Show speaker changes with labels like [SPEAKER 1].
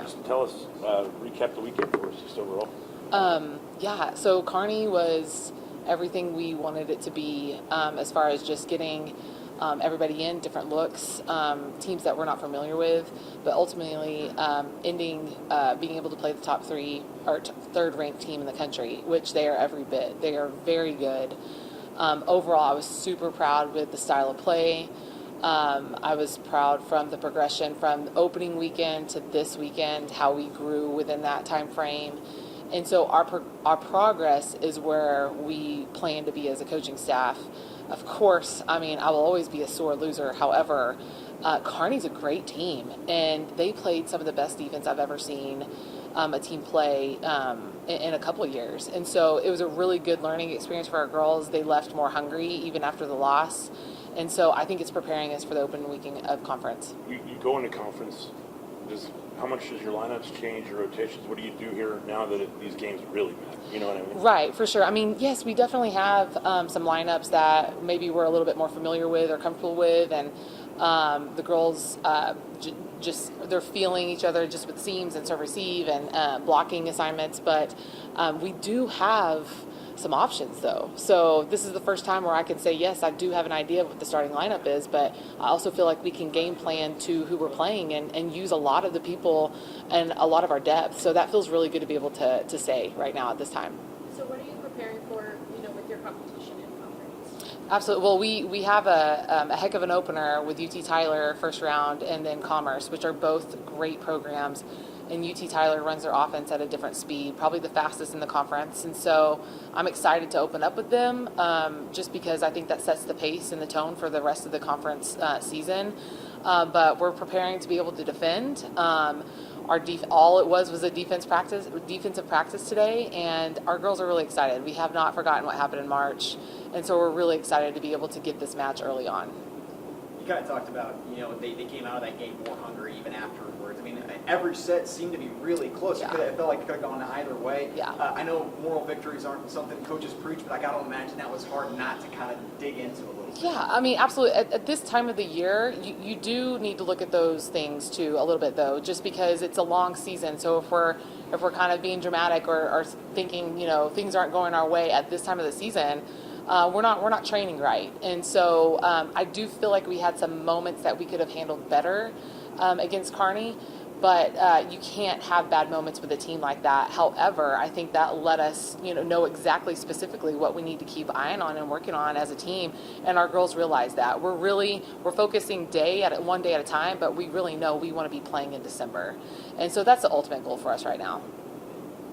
[SPEAKER 1] Just tell us, recap the weekend for us, just overall.
[SPEAKER 2] So Kearney was everything we wanted it to be, as far as just getting everybody in, different looks, teams that we're not familiar with, but ultimately being able to play the top three or third ranked team in the country, which they are every bit. They are very good. Overall, I was super proud with the style of play. I was proud from the progression from opening weekend to this weekend, how we grew within that time frame. And so our progress is where we plan to be as a coaching staff. Of course, I will always be a sore loser. However, Kearney's a great team, and they played some of the best defense I've ever seen a team play in a couple of years. And so it was a really good learning experience for our girls. They left more hungry even after the loss. And so I think it's preparing us for the open weekend of conference.
[SPEAKER 1] You go into conference, how much does your lineups change, your rotations? What do you do here now that these games really matter? You know what I mean?
[SPEAKER 2] Right, for sure. Yes, we definitely have some lineups that maybe we're a little bit more familiar with or comfortable with, and the girls they're feeling each other just with seams and serve receive and blocking assignments. But we do have some options, though. So this is the first time where I can say, yes, I do have an idea of what the starting lineup is, but I also feel like we can game plan to who we're playing and use a lot of the people and a lot of our depth. So that feels really good to be able to say right now at this time.
[SPEAKER 3] So what are you preparing for, with your competition in conference?
[SPEAKER 2] Absolutely. Well, we have a heck of an opener with UT Tyler first round and then Commerce, which are both great programs. And UT Tyler runs their offense at a different speed, probably the fastest in the conference. And so I'm excited to open up with them just because I think that sets the pace and the tone for the rest of the conference season. But we're preparing to be able to defend. All it was a defensive practice today, and our girls are really excited. We have not forgotten what happened in March, and so we're really excited to be able to get this match early on.
[SPEAKER 4] You kind of talked about, they came out of that game more hungry even afterwards. Every set seemed to be really close.
[SPEAKER 2] Yeah.
[SPEAKER 4] It felt like it could have gone either way.
[SPEAKER 2] Yeah.
[SPEAKER 4] I know moral victories aren't something coaches preach, but I got to imagine that was hard not to kind of dig into a little bit.
[SPEAKER 2] Yeah, absolutely. At this time of the year, you do need to look at those things too a little bit, though, just because it's a long season. So if we're kind of being dramatic or thinking, things aren't going our way at this time of the season, we're not training right. And so I do feel like we had some moments that we could have handled better against Kearney. But you can't have bad moments with a team like that. However, I think that let us, know exactly specifically what we need to keep eyeing on and working on as a team. And our girls realize that. We're focusing one day at a time, but we really know we want to be playing in December. And so that's the ultimate goal for us right now.